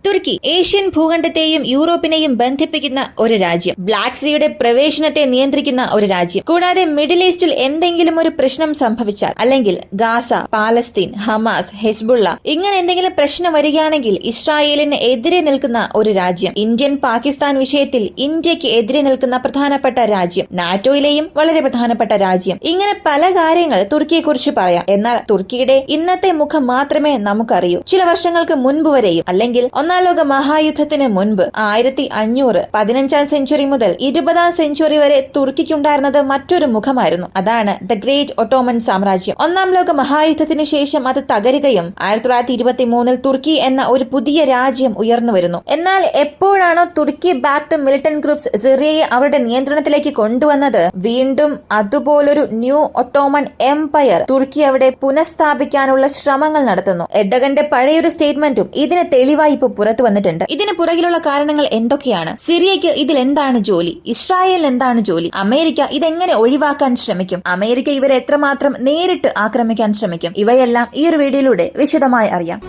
തുർക്കി Asian ഭൂഖണ്ഡത്തെയും യൂറോപ്പിനെയും ബന്ധിപ്പിക്കുന്ന ഒരു രാജ്യം. ബ്ലാക്ക് സീയുടെ പ്രവേശനത്തെ നിയന്ത്രിക്കുന്ന ഒരു രാജ്യം. കൂടാതെ മിഡിൽ ഈസ്റ്റിൽ എന്തെങ്കിലും ഒരു പ്രശ്നം സംഭവിച്ചാൽ, അല്ലെങ്കിൽ ഗാസ, പാലസ്തീൻ, ഹമാസ്, ഹെസ്ബുള്ള ഇങ്ങനെ എന്തെങ്കിലും പ്രശ്നം വരികയാണെങ്കിൽ ഇസ്രായേലിന് എതിരെ നിൽക്കുന്ന ഒരു രാജ്യം. ഇന്ത്യൻ പാകിസ്ഥാൻ വിഷയത്തിൽ ഇന്ത്യക്ക് എതിരെ നിൽക്കുന്ന പ്രധാനപ്പെട്ട രാജ്യം. നാറ്റോയിലെയും വളരെ പ്രധാനപ്പെട്ട രാജ്യം. ഇങ്ങനെ പല കാര്യങ്ങൾ തുർക്കിയെക്കുറിച്ച് പറയാം. എന്നാൽ തുർക്കിയുടെ ഇന്നത്തെ മുഖം മാത്രമേ നമുക്കറിയൂ. ചില വർഷങ്ങൾക്ക് മുൻപ് വരെയും, അല്ലെങ്കിൽ ഒന്നാം ലോക മഹായുദ്ധത്തിന് മുൻപ് 1500 15ാം സെഞ്ചുറി മുതൽ 20ാം സെഞ്ചുറി വരെ തുർക്കിക്കുണ്ടായിരുന്നത് മറ്റൊരു മുഖമായിരുന്നു. അതാണ് ദ ഗ്രേറ്റ് ഒട്ടോമൻ സാമ്രാജ്യം. ഒന്നാം ലോക മഹായുദ്ധത്തിന് ശേഷം അത് തകരുകയും 1923 തുർക്കി എന്ന ഒരു പുതിയ രാജ്യം ഉയർന്നു വരുന്നു. എന്നാൽ എപ്പോഴാണോ തുർക്കി ബാക്ക്ഡ് മിലിറ്റന്റ് ഗ്രൂപ്പ്സ് സിറിയയെ അവരുടെ നിയന്ത്രണത്തിലേക്ക് കൊണ്ടുവന്നത്, വീണ്ടും അതുപോലൊരു ന്യൂ ഒട്ടോമൻ എംപയർ തുർക്കി അവിടെ പുനഃസ്ഥാപിക്കാനുള്ള ശ്രമങ്ങൾ നടത്തുന്നു. എർഡഗന്റെ പഴയൊരു സ്റ്റേറ്റ്മെന്റും ഇതിന് തെളിവായി ഇപ്പോൾ പുറത്തു വന്നിട്ടുണ്ട്. ഇതിന് പുറകിലുള്ള കാരണങ്ങൾ എന്തൊക്കെയാണ്? സിറിയയ്ക്ക് ഇതിൽ എന്താണ് ജോലി? ഇസ്രായേലിന് എന്താണ് ജോലി? അമേരിക്ക ഇതെങ്ങനെ ഒഴിവാക്കാൻ ശ്രമിക്കും? അമേരിക്ക ഇവരെ എത്രമാത്രം നേരിട്ട് ആക്രമിക്കാൻ ശ്രമിക്കും? ഇവയെല്ലാം ഈ ഒരു വീഡിയോയിലൂടെ വിശദമായി അറിയാം.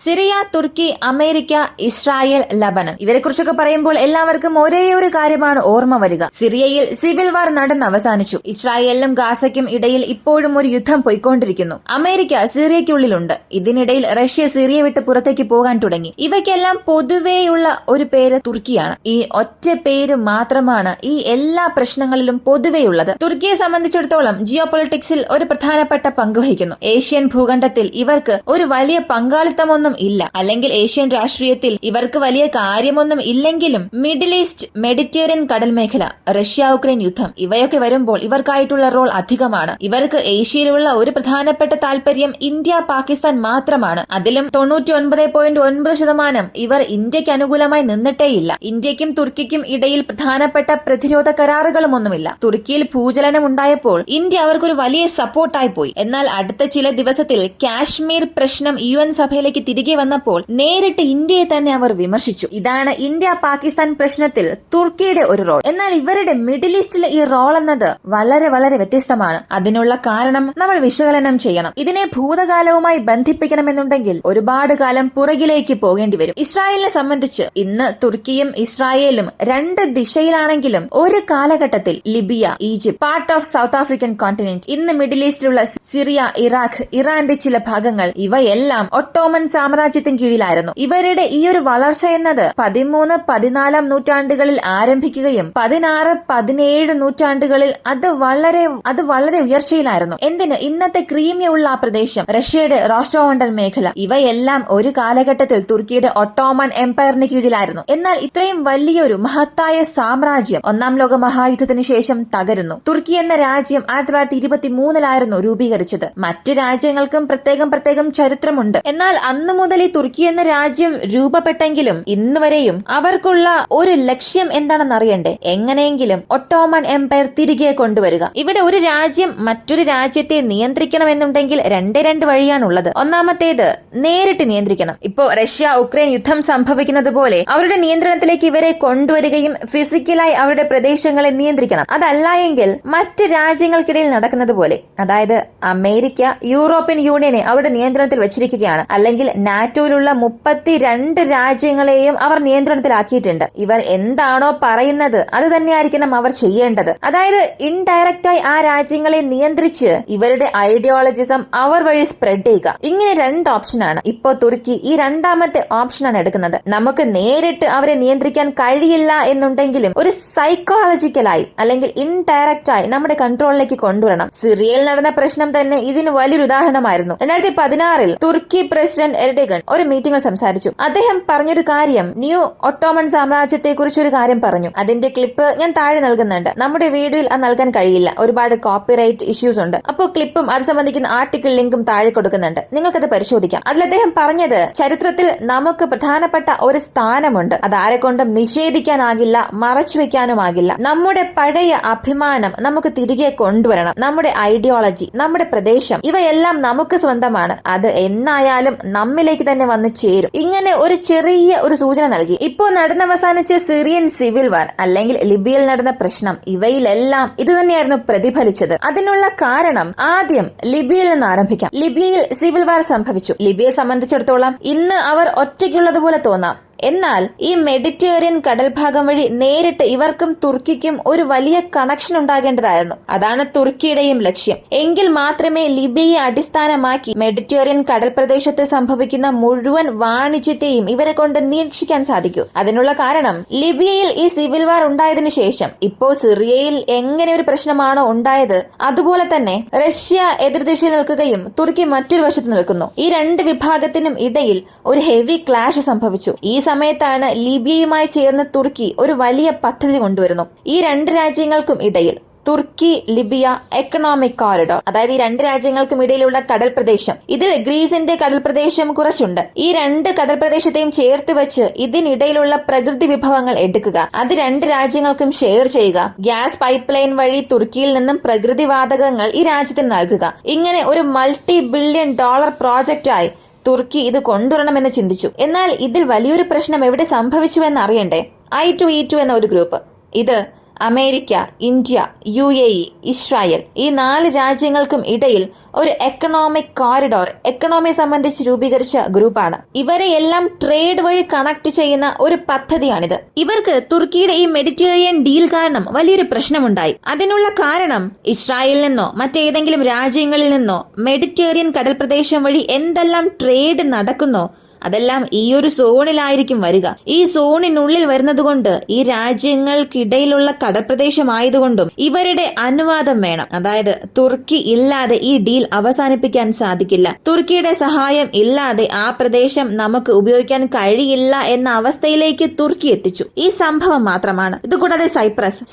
സിറിയ, തുർക്കി, അമേരിക്ക, ഇസ്രായേൽ, ലബനൻ ഇവരെ കുറിച്ചൊക്കെ പറയുമ്പോൾ എല്ലാവർക്കും ഒരേ ഒരു കാര്യമാണ് ഓർമ്മ വരിക. സിറിയയിൽ സിവിൽ വാർ നടന്ന് അവസാനിച്ചു. ഇസ്രായേലിനും ഗാസയ്ക്കും ഇടയിൽ ഇപ്പോഴും ഒരു യുദ്ധം പോയിക്കൊണ്ടിരിക്കുന്നു. അമേരിക്ക സിറിയയ്ക്കുള്ളിലുണ്ട്. ഇതിനിടയിൽ റഷ്യ സിറിയ വിട്ട് പുറത്തേക്ക് പോകാൻ തുടങ്ങി. ഇവയ്ക്കെല്ലാം പൊതുവേയുള്ള ഒരു പേര് തുർക്കിയാണ്. ഈ ഒറ്റ പേര് മാത്രമാണ് ഈ എല്ലാ പ്രശ്നങ്ങളിലും പൊതുവെയുള്ളത്. തുർക്കിയെ സംബന്ധിച്ചിടത്തോളം ജിയോ പൊളിറ്റിക്സിൽ ഒരു പ്രധാനപ്പെട്ട പങ്ക് വഹിക്കുന്നു. ഏഷ്യൻ ഭൂഖണ്ഡത്തിൽ ഇവർക്ക് ഒരു വലിയ പങ്കാളിത്തമൊന്നും ഇല്ല, അല്ലെങ്കിൽ ഏഷ്യൻ രാഷ്ട്രീയത്തിൽ ഇവർക്ക് വലിയ കാര്യമൊന്നും ഇല്ലെങ്കിലും മിഡിൽ ഈസ്റ്റ്, മെഡിറ്ററേനിയൻ കടൽ മേഖല, റഷ്യ ഉക്രൈൻ യുദ്ധം ഇവയൊക്കെ വരുമ്പോൾ ഇവർക്കായിട്ടുള്ള റോൾ അധികമാണ്. ഇവർക്ക് ഏഷ്യയിലുള്ള ഒരു പ്രധാനപ്പെട്ട താല്പര്യം ഇന്ത്യ, പാകിസ്ഥാൻ മാത്രമാണ്. അതിലും 99.9% ഇവർ ഇന്ത്യക്ക് അനുകൂലമായി നിന്നിട്ടേയില്ല. ഇന്ത്യക്കും തുർക്കിക്കും ഇടയിൽ പ്രധാനപ്പെട്ട പ്രതിരോധ കരാറുകളുമൊന്നുമില്ല. തുർക്കിയിൽ ഭൂചലനം ഉണ്ടായപ്പോൾ ഇന്ത്യ അവർക്കൊരു വലിയ സപ്പോർട്ടായി പോയി. എന്നാൽ അടുത്ത ചില ദിവസത്തിൽ കാശ്മീർ പ്രശ്നം UN സഭയിലേക്ക് തിരികെ വന്നപ്പോൾ നേരിട്ട് ഇന്ത്യയെ തന്നെ അവർ വിമർശിച്ചു. ഇതാണ് ഇന്ത്യ പാകിസ്ഥാൻ പ്രശ്നത്തിൽ തുർക്കിയുടെ ഒരു റോൾ. എന്നാൽ ഇവരുടെ മിഡിൽ ഈസ്റ്റിലെ ഈ റോൾ എന്നത് വളരെ വളരെ വ്യത്യസ്തമാണ്. അതിനുള്ള കാരണം നമ്മൾ വിശകലനം ചെയ്യണം. ഇതിനെ ഭൂതകാലവുമായി ബന്ധിപ്പിക്കണമെന്നുണ്ടെങ്കിൽ ഒരുപാട് കാലം പുറകിലേക്ക് പോകേണ്ടി വരും. ഇസ്രായേലിനെ സംബന്ധിച്ച് ഇന്ന് തുർക്കിയും ഇസ്രായേലും രണ്ട് ദിശയിലാണെങ്കിലും ഒരു കാലഘട്ടത്തിൽ Libya, Egypt, part of south African continent, ഇന്ന് മിഡിൽ ഈസ്റ്റിലുള്ള സിറിയ, ഇറാഖ്, ഇറാന്റെ ചില ഭാഗങ്ങൾ ഇവയെല്ലാം ഒട്ടോമൻ സാമ്രാജ്യത്തിന് കീഴിലായിരുന്നു. ഇവരുടെ ഈ ഒരു വളർച്ച എന്നത് 13, 14 നൂറ്റാണ്ടുകളിൽ ആരംഭിക്കുകയും 16, 17 നൂറ്റാണ്ടുകളിൽ അത് വളരെ ഉയർച്ചയിലായിരുന്നു. എന്തിന്? ഇന്നത്തെ ക്രീമിയ ഉള്ള ആ പ്രദേശം, റഷ്യയുടെ റോസ്റ്റോവണ്ടൻ മേഖല ഇവയെല്ലാം ഒരു കാലഘട്ടത്തിൽ തുർക്കിയുടെ ഒട്ടോമൻ എംപയറിന് കീഴിലായിരുന്നു. എന്നാൽ ഇത്രയും വലിയൊരു മഹത്തായ സാമ്രാജ്യം ഒന്നാം ലോക മഹായുദ്ധത്തിന് ശേഷം തകരുന്നു. തുർക്കി എന്ന രാജ്യം 1923 രൂപീകരിച്ചത്. മറ്റ് രാജ്യങ്ങൾക്കും പ്രത്യേകം ചരിത്രമുണ്ട്. എന്നാൽ അന്നു മുതൽ ഈ തുർക്കി എന്ന രാജ്യം രൂപപ്പെട്ടെങ്കിലും ഇന്ന് വരെയും അവർക്കുള്ള ഒരു ലക്ഷ്യം എന്താണെന്ന് അറിയണ്ടേ? എങ്ങനെയെങ്കിലും ഒട്ടോമൻ എംപയർ തിരികെ കൊണ്ടുവരിക. ഇവിടെ ഒരു രാജ്യം മറ്റൊരു രാജ്യത്തെ നിയന്ത്രിക്കണമെന്നുണ്ടെങ്കിൽ രണ്ട് വഴിയാണുള്ളത്. ഒന്നാമത്തേത് നേരിട്ട് നിയന്ത്രിക്കണം. ഇപ്പോ റഷ്യ ഉക്രൈൻ യുദ്ധം സംഭവിക്കുന്നത് പോലെ അവരുടെ നിയന്ത്രണത്തിലേക്ക് ഇവരെ കൊണ്ടുവരികയും ഫിസിക്കലായി അവരുടെ പ്രദേശങ്ങളെ നിയന്ത്രിക്കണം. അതല്ല എങ്കിൽ മറ്റ് രാജ്യങ്ങൾക്കിടയിൽ നടക്കുന്നത് പോലെ, അതായത് അമേരിക്ക യൂറോപ്യൻ യൂണിയനെ അവരുടെ നിയന്ത്രണത്തിൽ വെച്ചിരിക്കുകയാണ്. അല്ലെങ്കിൽ നാറ്റോയിലുള്ള 32 രാജ്യങ്ങളെയും അവർ നിയന്ത്രണത്തിലാക്കിയിട്ടുണ്ട്. ഇവർ എന്താണോ പറയുന്നത് അത് തന്നെയായിരിക്കണം അവർ ചെയ്യേണ്ടത്. അതായത് ഇൻഡയറക്റ്റായി ആ രാജ്യങ്ങളെ നിയന്ത്രിച്ച് ഇവരുടെ ഐഡിയോളജിസം അവർ വഴി സ്പ്രെഡ് ചെയ്യുക. ഇങ്ങനെ രണ്ട് ഓപ്ഷനാണ്. ഇപ്പോ തുർക്കി ഈ രണ്ടാമത്തെ ഓപ്ഷനാണ് എടുക്കുന്നത്. നമുക്ക് നേരിട്ട് അവരെ നിയന്ത്രിക്കാൻ കഴിയില്ല എന്നുണ്ടെങ്കിലും ഒരു സൈക്കോളജിക്കലായി അല്ലെങ്കിൽ ഇൻഡയറക്റ്റായി നമ്മുടെ കൺട്രോളിലേക്ക് കൊണ്ടുവരണം. സിറിയയിൽ നടന്ന പ്രശ്നം തന്നെ ഇതിന് വലിയൊരു ഉദാഹരണമായിരുന്നു. 2016 തുർക്കി പ്രസിഡന്റ് എർഡഗൻ ഒരു മീറ്റിംഗിൽ സംസാരിച്ചു. അദ്ദേഹം പറഞ്ഞൊരു കാര്യം, ന്യൂ ഒട്ടോമൻ സാമ്രാജ്യത്തെ കുറിച്ച് ഒരു കാര്യം പറഞ്ഞു. അതിന്റെ ക്ലിപ്പ് ഞാൻ താഴെ നൽകുന്നുണ്ട്. നമ്മുടെ വീഡിയോയിൽ അത് നൽകാൻ കഴിയില്ല, ഒരുപാട് കോപ്പിറൈറ്റ് ഇഷ്യൂസ് ഉണ്ട്. അപ്പോൾ ക്ലിപ്പും അത് സംബന്ധിക്കുന്ന ആർട്ടിക്കിൾ ലിങ്കും താഴെ കൊടുക്കുന്നുണ്ട്, നിങ്ങൾക്കത് പരിശോധിക്കാം. അതിൽ അദ്ദേഹം പറഞ്ഞത്, ചരിത്രത്തിൽ നമുക്ക് പ്രധാനപ്പെട്ട ഒരു സ്ഥാനമുണ്ട്. അത് ആരെക്കൊണ്ടും നിഷേധിക്കാനാകില്ല, മറച്ചുവെക്കാനുമാകില്ല. നമ്മുടെ പഴയ അഭിമാനം നമുക്ക് തിരികെ കൊണ്ടുവരണം. നമ്മുടെ ഐഡിയോളജി, നമ്മുടെ പ്രദേശം ഇവയെല്ലാം നമുക്ക് സ്വന്തമാണ്. അത് എന്നായാലും നമ്മിലേക്ക് യുദ്ധത്തിലേക്ക് തന്നെ വന്ന് ചേരും. ഇങ്ങനെ ഒരു ചെറിയ ഒരു സൂചന നൽകി. ഇപ്പോൾ നടന്നവസാനിച്ച സിറിയൻ സിവിൽ വാർ അല്ലെങ്കിൽ ലിബിയയിൽ നടന്ന പ്രശ്നം ഇവയിലെല്ലാം ഇത് തന്നെയായിരുന്നു പ്രതിഫലിച്ചത്. അതിനുള്ള കാരണം ആദ്യം ലിബിയയിൽ നിന്ന് ആരംഭിക്കാം. ലിബിയയിൽ സിവിൽ വാർ സംഭവിച്ചു. ലിബിയയെ സംബന്ധിച്ചിടത്തോളം ഇന്ന് അവർ ഒറ്റയ്ക്കുള്ളതുപോലെ തോന്നാം. എന്നാൽ ഈ മെഡിറ്ററേനിയൻ കടൽഭാഗം വഴി നേരിട്ട് ഇവർക്കും തുർക്കിക്കും ഒരു വലിയ കണക്ഷൻ ഉണ്ടാകേണ്ടതായിരുന്നു. അതാണ് തുർക്കിയുടെയും ലക്ഷ്യം. എങ്കിൽ മാത്രമേ ലിബിയയെ അടിസ്ഥാനമാക്കി മെഡിറ്ററേനിയൻ കടൽ പ്രദേശത്ത് സംഭവിക്കുന്ന മുഴുവൻ വാണിജ്യത്തെയും ഇവരെ കൊണ്ട് നിരീക്ഷിക്കാൻ സാധിക്കൂ. അതിനുള്ള കാരണം ലിബിയയിൽ ഈ സിവിൽ വാർ ഉണ്ടായതിനു ശേഷം ഇപ്പോൾ സിറിയയിൽ എങ്ങനെ ഒരു പ്രശ്നമാണോ ഉണ്ടായത് അതുപോലെ തന്നെ റഷ്യ എതിർദിശയിൽ നിൽക്കുകയും തുർക്കി മറ്റൊരു വശത്ത് നിൽക്കുന്നു. ഈ രണ്ട് വിഭാഗത്തിനും ഇടയിൽ ഒരു ഹെവി ക്ലാഷ് സംഭവിച്ചു. ഈ സമയത്താണ് ലിബിയയുമായി ചേർന്ന് തുർക്കി ഒരു വലിയ പദ്ധതി കൊണ്ടുവരുന്നു. ഈ രണ്ട് രാജ്യങ്ങൾക്കും ഇടയിൽ തുർക്കി ലിബിയ എക്കണോമിക് കോറിഡോർ, അതായത് ഈ രണ്ട് രാജ്യങ്ങൾക്കും ഇടയിലുള്ള കടൽ പ്രദേശം, ഇതിൽ ഗ്രീസിന്റെ കടൽ പ്രദേശം കുറച്ചുണ്ട്. ഈ രണ്ട് കടൽ പ്രദേശത്തെയും ചേർത്ത് വെച്ച് ഇതിനിടയിലുള്ള പ്രകൃതി വിഭവങ്ങൾ എടുക്കുക, അത് രണ്ട് രാജ്യങ്ങൾക്കും ഷെയർ ചെയ്യുക, ഗ്യാസ് പൈപ്പ് ലൈൻ വഴി തുർക്കിയിൽ നിന്നും പ്രകൃതി വാതകങ്ങൾ ഈ രാജ്യത്തിന് നൽകുക. ഇങ്ങനെ ഒരു $multi-billion പ്രോജക്റ്റായി തുർക്കി ഇത് കൊണ്ടുവരണമെന്ന് ചിന്തിച്ചു. എന്നാൽ ഇതിൽ വലിയൊരു പ്രശ്നം എവിടെ സംഭവിച്ചുവെന്ന് അറിയണ്ടേ? I2E2 എന്ന ഒരു ഗ്രൂപ്പ്, ഇത് അമേരിക്ക, ഇന്ത്യ, UAE, ഇസ്രായേൽ ഈ 4 രാജ്യങ്ങൾക്കും ഇടയിൽ ഒരു എക്കണോമിക് കോറിഡോർ എക്കണോമിയെ സംബന്ധിച്ച് രൂപീകരിച്ച ഗ്രൂപ്പാണ്. ഇവരെ എല്ലാം ട്രേഡ് വഴി കണക്ട് ചെയ്യുന്ന ഒരു പദ്ധതിയാണിത്. ഇവർക്ക് തുർക്കിയുടെ ഈ മെഡിറ്ററേനിയൻ ഡീൽ കാരണം വലിയൊരു പ്രശ്നമുണ്ടായി. അതിനുള്ള കാരണം ഇസ്രായേലിൽ നിന്നോ മറ്റേതെങ്കിലും രാജ്യങ്ങളിൽ നിന്നോ മെഡിറ്ററേനിയൻ കടൽ പ്രദേശം വഴി എന്തെല്ലാം ട്രേഡ് നടക്കുന്നോ അതെല്ലാം ഈ ഒരു സോണിലായിരിക്കും വരിക. ഈ സോണിനുള്ളിൽ വരുന്നതുകൊണ്ട് ഈ രാജ്യങ്ങൾക്കിടയിലുള്ള കടൽപ്രദേശമായതുകൊണ്ടും ഇവരുടെ അനുവാദം വേണം. അതായത് തുർക്കി ഇല്ലാതെ ഈ ഡീൽ അവസാനിപ്പിക്കാൻ സാധിക്കില്ല. തുർക്കിയുടെ സഹായം ഇല്ലാതെ ആ പ്രദേശം നമുക്ക് ഉപയോഗിക്കാൻ കഴിയില്ല എന്ന അവസ്ഥയിലേക്ക് തുർക്കി എത്തിച്ചു. ഈ സംഭവം മാത്രമാണ്. ഇതുകൂടാതെ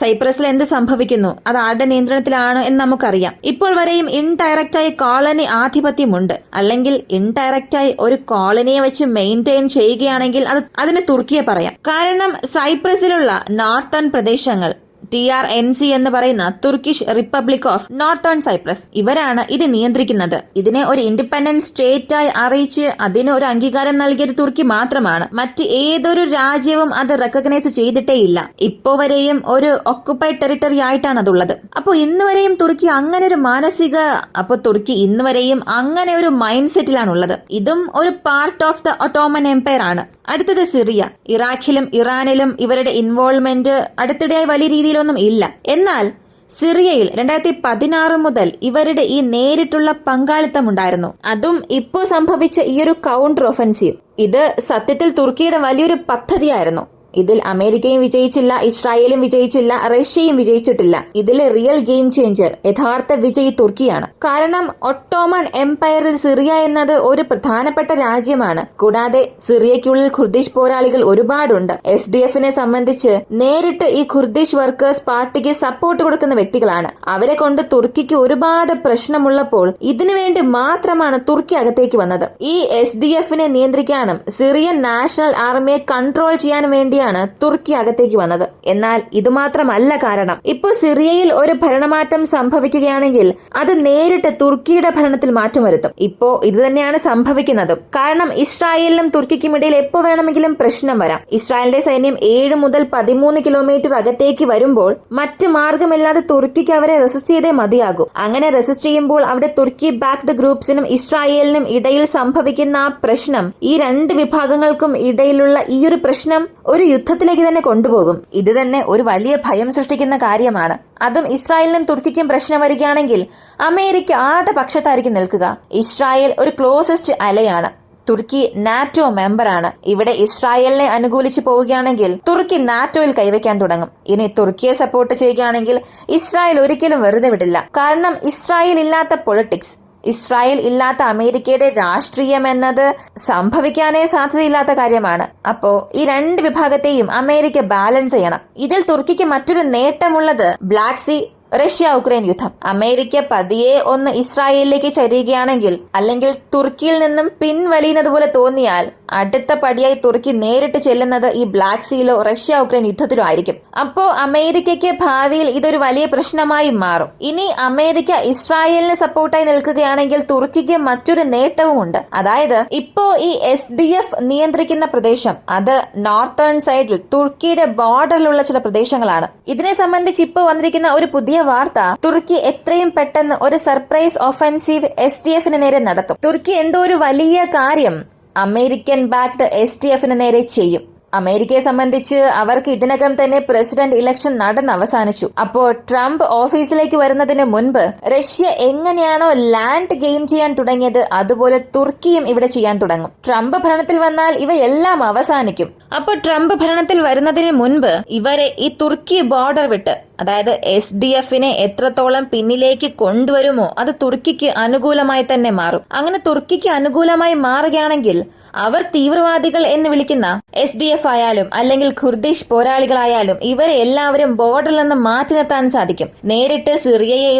സൈപ്രസിൽ എന്ത് സംഭവിക്കുന്നു, അത് ആരുടെ നിയന്ത്രണത്തിലാണ് എന്ന് നമുക്കറിയാം. ഇപ്പോൾ വരെയും ഇൻഡയറക്റ്റായി കോളനി ആധിപത്യമുണ്ട്. അല്ലെങ്കിൽ ഇൻഡയറക്റ്റായി ഒരു കോളനിയെ വെച്ച് മെയിൻറ്റെയിൻ ചെയ്യുകയാണെങ്കിൽ അതിന് തുർക്കിയെ പറയാം. കാരണം സൈപ്രസിലുള്ള നോർത്തേൺ പ്രദേശങ്ങൾ TRNC എന്ന് പറയുന്ന Turkish republic of northern Cyprus, ഇവരാണ് ഇത് നിയന്ത്രിക്കുന്നത്. ഇതിനെ ഒരു ഇൻഡിപെൻഡന്റ് സ്റ്റേറ്റ് ആയി അറിയിച്ച് അതിന് ഒരു അംഗീകാരം നൽകിയത് തുർക്കി മാത്രമാണ്. മറ്റ് ഏതൊരു രാജ്യവും അത് റെക്കഗ്നൈസ് ചെയ്തിട്ടേയില്ല. ഇപ്പോ വരെയും ഒരു ഒക്കുപ്പൈഡ് ടെറിട്ടറി ആയിട്ടാണ് അതുള്ളത്. അപ്പൊ ഇന്ന് വരെയും തുർക്കി അങ്ങനെ ഒരു മൈൻഡ് സെറ്റിലാണുള്ളത്. ഇതും ഒരു part of the Ottoman empire ആണ്. അടുത്തത് സിറിയ. ഇറാഖിലും ഇറാനിലും ഇവരുടെ ഇൻവോൾവ്മെന്റ് അടുത്തിടെയായി വലിയ രീതിയിലൊന്നും ഇല്ല. എന്നാൽ സിറിയയിൽ 2016 മുതൽ ഇവരുടെ ഈ നേരിട്ടുള്ള പങ്കാളിത്തം ഉണ്ടായിരുന്നു. അതും ഇപ്പോൾ സംഭവിച്ച ഈയൊരു കൗണ്ടർ ഒഫൻസീവ്, ഇത് സത്യത്തിൽ തുർക്കിയുടെ വലിയൊരു പദ്ധതിയായിരുന്നു. ഇതിൽ അമേരിക്കയും വിജയിച്ചില്ല, ഇസ്രായേലും വിജയിച്ചില്ല, റഷ്യയും വിജയിച്ചിട്ടില്ല. ഇതിലെ റിയൽ ഗെയിം ചേഞ്ചർ, യഥാർത്ഥ വിജയി തുർക്കിയാണ്. കാരണം ഒട്ടോമൻ എംപയറിൽ സിറിയ എന്നത് ഒരു പ്രധാനപ്പെട്ട രാജ്യമാണ്. കൂടാതെ സിറിയയ്ക്കുള്ളിൽ ഖുർദിഷ് പോരാളികൾ ഒരുപാടുണ്ട്. SDFനെ സംബന്ധിച്ച് നേരിട്ട് ഈ ഖുർദിഷ് വർക്കേഴ്സ് പാർട്ടിക്ക് സപ്പോർട്ട് കൊടുക്കുന്ന വ്യക്തികളാണ്. അവരെ കൊണ്ട് തുർക്കിക്ക് ഒരുപാട് പ്രശ്നമുള്ളപ്പോൾ ഇതിനുവേണ്ടി മാത്രമാണ് തുർക്കി അകത്തേക്ക് വന്നത്. ഈ SDFനെ നിയന്ത്രിക്കാനും സിറിയൻ നാഷണൽ ആർമിയെ കൺട്രോൾ ചെയ്യാൻ വേണ്ടിയാണ് തുർക്കി അകത്തേക്ക് വന്നത്. എന്നാൽ ഇതുമാത്രമല്ല കാരണം. ഇപ്പോൾ സിറിയയിൽ ഒരു ഭരണമാറ്റം സംഭവിക്കുകയാണെങ്കിൽ അത് നേരിട്ട് തുർക്കിയുടെ ഭരണത്തിൽ മാറ്റം വരുത്തും. ഇപ്പോ ഇത് തന്നെയാണ് സംഭവിക്കുന്നതും. കാരണം ഇസ്രായേലിനും തുർക്കിക്കും ഇടയിൽ എപ്പോ വേണമെങ്കിലും പ്രശ്നം വരാം. ഇസ്രായേലിന്റെ സൈന്യം 7 മുതൽ 13 കിലോമീറ്റർ അകത്തേക്ക് വരുമ്പോൾ മറ്റ് മാർഗമില്ലാതെ തുർക്കിക്ക് അവരെ റെസിസ്റ്റ് ചെയ്തേ മതിയാകൂ. അങ്ങനെ റെസിസ്റ്റ് ചെയ്യുമ്പോൾ അവിടെ തുർക്കി ബാക്ക്ഡ് ഗ്രൂപ്പ്സിനും ഇസ്രായേലിനും ഇടയിൽ സംഭവിക്കുന്ന ആ പ്രശ്നം, ഈ രണ്ട് വിഭാഗങ്ങൾക്കും ഇടയിലുള്ള ഈ ഒരു പ്രശ്നം ഒരു യുദ്ധത്തിലേക്ക് തന്നെ കൊണ്ടുപോകും. ഇത് തന്നെ ഒരു വലിയ ഭയം സൃഷ്ടിക്കുന്ന കാര്യമാണ്. അതും ഇസ്രായേലിനും തുർക്കിക്കും പ്രശ്നം വരികയാണെങ്കിൽ അമേരിക്ക ആരുടെ പക്ഷത്തായിരിക്കും നിൽക്കുക? ഇസ്രായേൽ ഒരു ക്ലോസസ്റ്റ് അലയാണ്. തുർക്കി നാറ്റോ മെമ്പറാണ്. ഇവിടെ ഇസ്രായേലിനെ അനുകൂലിച്ചു പോവുകയാണെങ്കിൽ തുർക്കി നാറ്റോയിൽ കൈവയ്ക്കാൻ തുടങ്ങും. ഇനി തുർക്കിയെ സപ്പോർട്ട് ചെയ്യുകയാണെങ്കിൽ ഇസ്രായേൽ ഒരിക്കലും വെറുതെ വിടില്ല. കാരണം ഇസ്രായേൽ ഇല്ലാത്ത പൊളിറ്റിക്സ്, ഇസ്രായേൽ ഇല്ലാത്ത അമേരിക്കയുടെ രാഷ്ട്രീയം എന്നത് സംഭവിക്കാനേ സാധ്യതയില്ലാത്ത കാര്യമാണ്. അപ്പോ ഈ രണ്ട് വിഭാഗത്തെയും അമേരിക്ക ബാലൻസ് ചെയ്യണം. ഇതിൽ തുർക്കിക്ക് മറ്റൊരു നേട്ടമുള്ളത് ബ്ലാക്ക് സീ, റഷ്യ ഉക്രൈൻ യുദ്ധം. അമേരിക്ക പതിയെ ഒന്ന് ഇസ്രായേലിലേക്ക് ചരിയുകയാണെങ്കിൽ, അല്ലെങ്കിൽ തുർക്കിയിൽ നിന്നും പിൻവലിയുന്നത് പോലെ തോന്നിയാൽ അടുത്ത പടിയായി തുർക്കി നേരിട്ട് ചെല്ലുന്നത് ഈ ബ്ലാക്ക് സീയിലോ റഷ്യ ഉക്രൈൻ യുദ്ധത്തിലോ ആയിരിക്കും. അപ്പോ അമേരിക്കയ്ക്ക് ഭാവിയിൽ ഇതൊരു വലിയ പ്രശ്നമായി മാറും. ഇനി അമേരിക്ക ഇസ്രായേലിന് സപ്പോർട്ടായി നിൽക്കുകയാണെങ്കിൽ തുർക്കിക്ക് മറ്റൊരു നേട്ടവുമുണ്ട്. അതായത് ഇപ്പോ ഈ SDF നിയന്ത്രിക്കുന്ന പ്രദേശം അത് നോർത്തേൺ സൈഡിൽ തുർക്കിയുടെ ബോർഡറിലുള്ള ചില പ്രദേശങ്ങളാണ്. ഇതിനെ സംബന്ധിച്ച് ഇപ്പോൾ വന്നിരിക്കുന്ന ഒരു പുതിയ വാർത്ത, തുർക്കി എത്രയും പെട്ടെന്ന് ഒരു സർപ്രൈസ് ഒഫൻസീവ് SDFന് നേരെ നടത്തും. തുർക്കി എന്തോ ഒരു വലിയ കാര്യം അമേരിക്കൻ ബാക്ക്ഡ് SDFന് നേരെ ചെയ്യും. അമേരിക്കയെ സംബന്ധിച്ച് അവർക്ക് ഇതിനകം തന്നെ പ്രസിഡന്റ് ഇലക്ഷൻ നടന്ന് അവസാനിച്ചു. അപ്പോൾ ട്രംപ് ഓഫീസിലേക്ക് വരുന്നതിന് മുൻപ് റഷ്യ എങ്ങനെയാണോ ലാൻഡ് ഗെയിൻ ചെയ്യാൻ തുടങ്ങിയത്, അതുപോലെ തുർക്കിയും ഇവിടെ ചെയ്യാൻ തുടങ്ങും. ട്രംപ് ഭരണത്തിൽ വന്നാൽ ഇവയെല്ലാം അവസാനിക്കും. അപ്പോൾ ട്രംപ് ഭരണത്തിൽ വരുന്നതിന് മുൻപ് ഇവരെ ഈ തുർക്കി ബോർഡർ വിട്ട്, അതായത് SDFനെ എത്രത്തോളം പിന്നിലേക്ക് കൊണ്ടുവരുമോ അത് തുർക്കിക്ക് അനുകൂലമായി തന്നെ മാറും. അങ്ങനെ തുർക്കിക്ക് അനുകൂലമായി മാറുകയാണെങ്കിൽ അവർ തീവ്രവാദികൾ എന്ന് വിളിക്കുന്ന SDF ആയാലും അല്ലെങ്കിൽ ഖുർദിഷ് പോരാളികളായാലും ഇവരെ എല്ലാവരും ബോർഡറിൽ നിന്ന് മാറ്റി നിർത്താൻ സാധിക്കും. നേരിട്ട് സിറിയയെ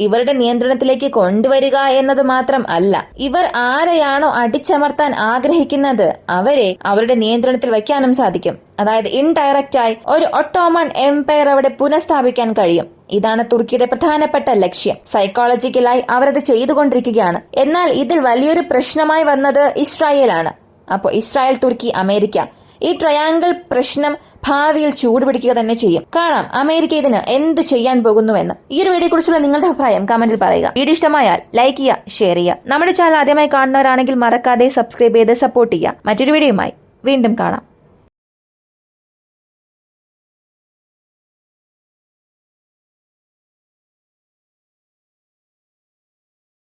ഇവരുടെ നിയന്ത്രണത്തിലേക്ക് കൊണ്ടുവരിക എന്നത് മാത്രം അല്ല, ഇവർ ആരെയാണോ അടിച്ചമർത്താൻ ആഗ്രഹിക്കുന്നത് അവരെ അവരുടെ നിയന്ത്രണത്തിൽ വയ്ക്കാനും സാധിക്കും. അതായത് ഇൻഡയറക്റ്റായി ഒരു ഒട്ടോമൻ എംപയർ അവിടെ പുനഃസ്ഥാപിക്കാൻ കഴിയും. ഇതാണ് തുർക്കിയുടെ പ്രധാനപ്പെട്ട ലക്ഷ്യം. സൈക്കോളജിക്കലായി അവരത് ചെയ്തുകൊണ്ടിരിക്കുകയാണ്. എന്നാൽ ഇതിൽ വലിയൊരു പ്രശ്നമായി വന്നത് ഇസ്രായേലാണ്. അപ്പോൾ ഇസ്രായേൽ, തുർക്കി, അമേരിക്ക, ഈ ട്രയാങ്കിൾ പ്രശ്നം ഭാവിയിൽ ചൂടുപിടിക്കുക തന്നെ ചെയ്യും. കാണാം അമേരിക്ക ഇതിന് എന്ത് ചെയ്യാൻ പോകുന്നുവെന്ന്. ഈ ഒരു വീഡിയോ കുറിച്ചുള്ള നിങ്ങളുടെ അഭിപ്രായം കമന്റിൽ പറയുക. വീഡിയോ ഇഷ്ടമായാൽ ലൈക്ക് ചെയ്യുക, ഷെയർ ചെയ്യുക. നമ്മുടെ ചാനൽ ആദ്യമായി കാണുന്നവരാണെങ്കിൽ മറക്കാതെ സബ്സ്ക്രൈബ് ചെയ്ത് സപ്പോർട്ട് ചെയ്യുക. മറ്റൊരു വീഡിയോയുമായി വീണ്ടും കാണാം.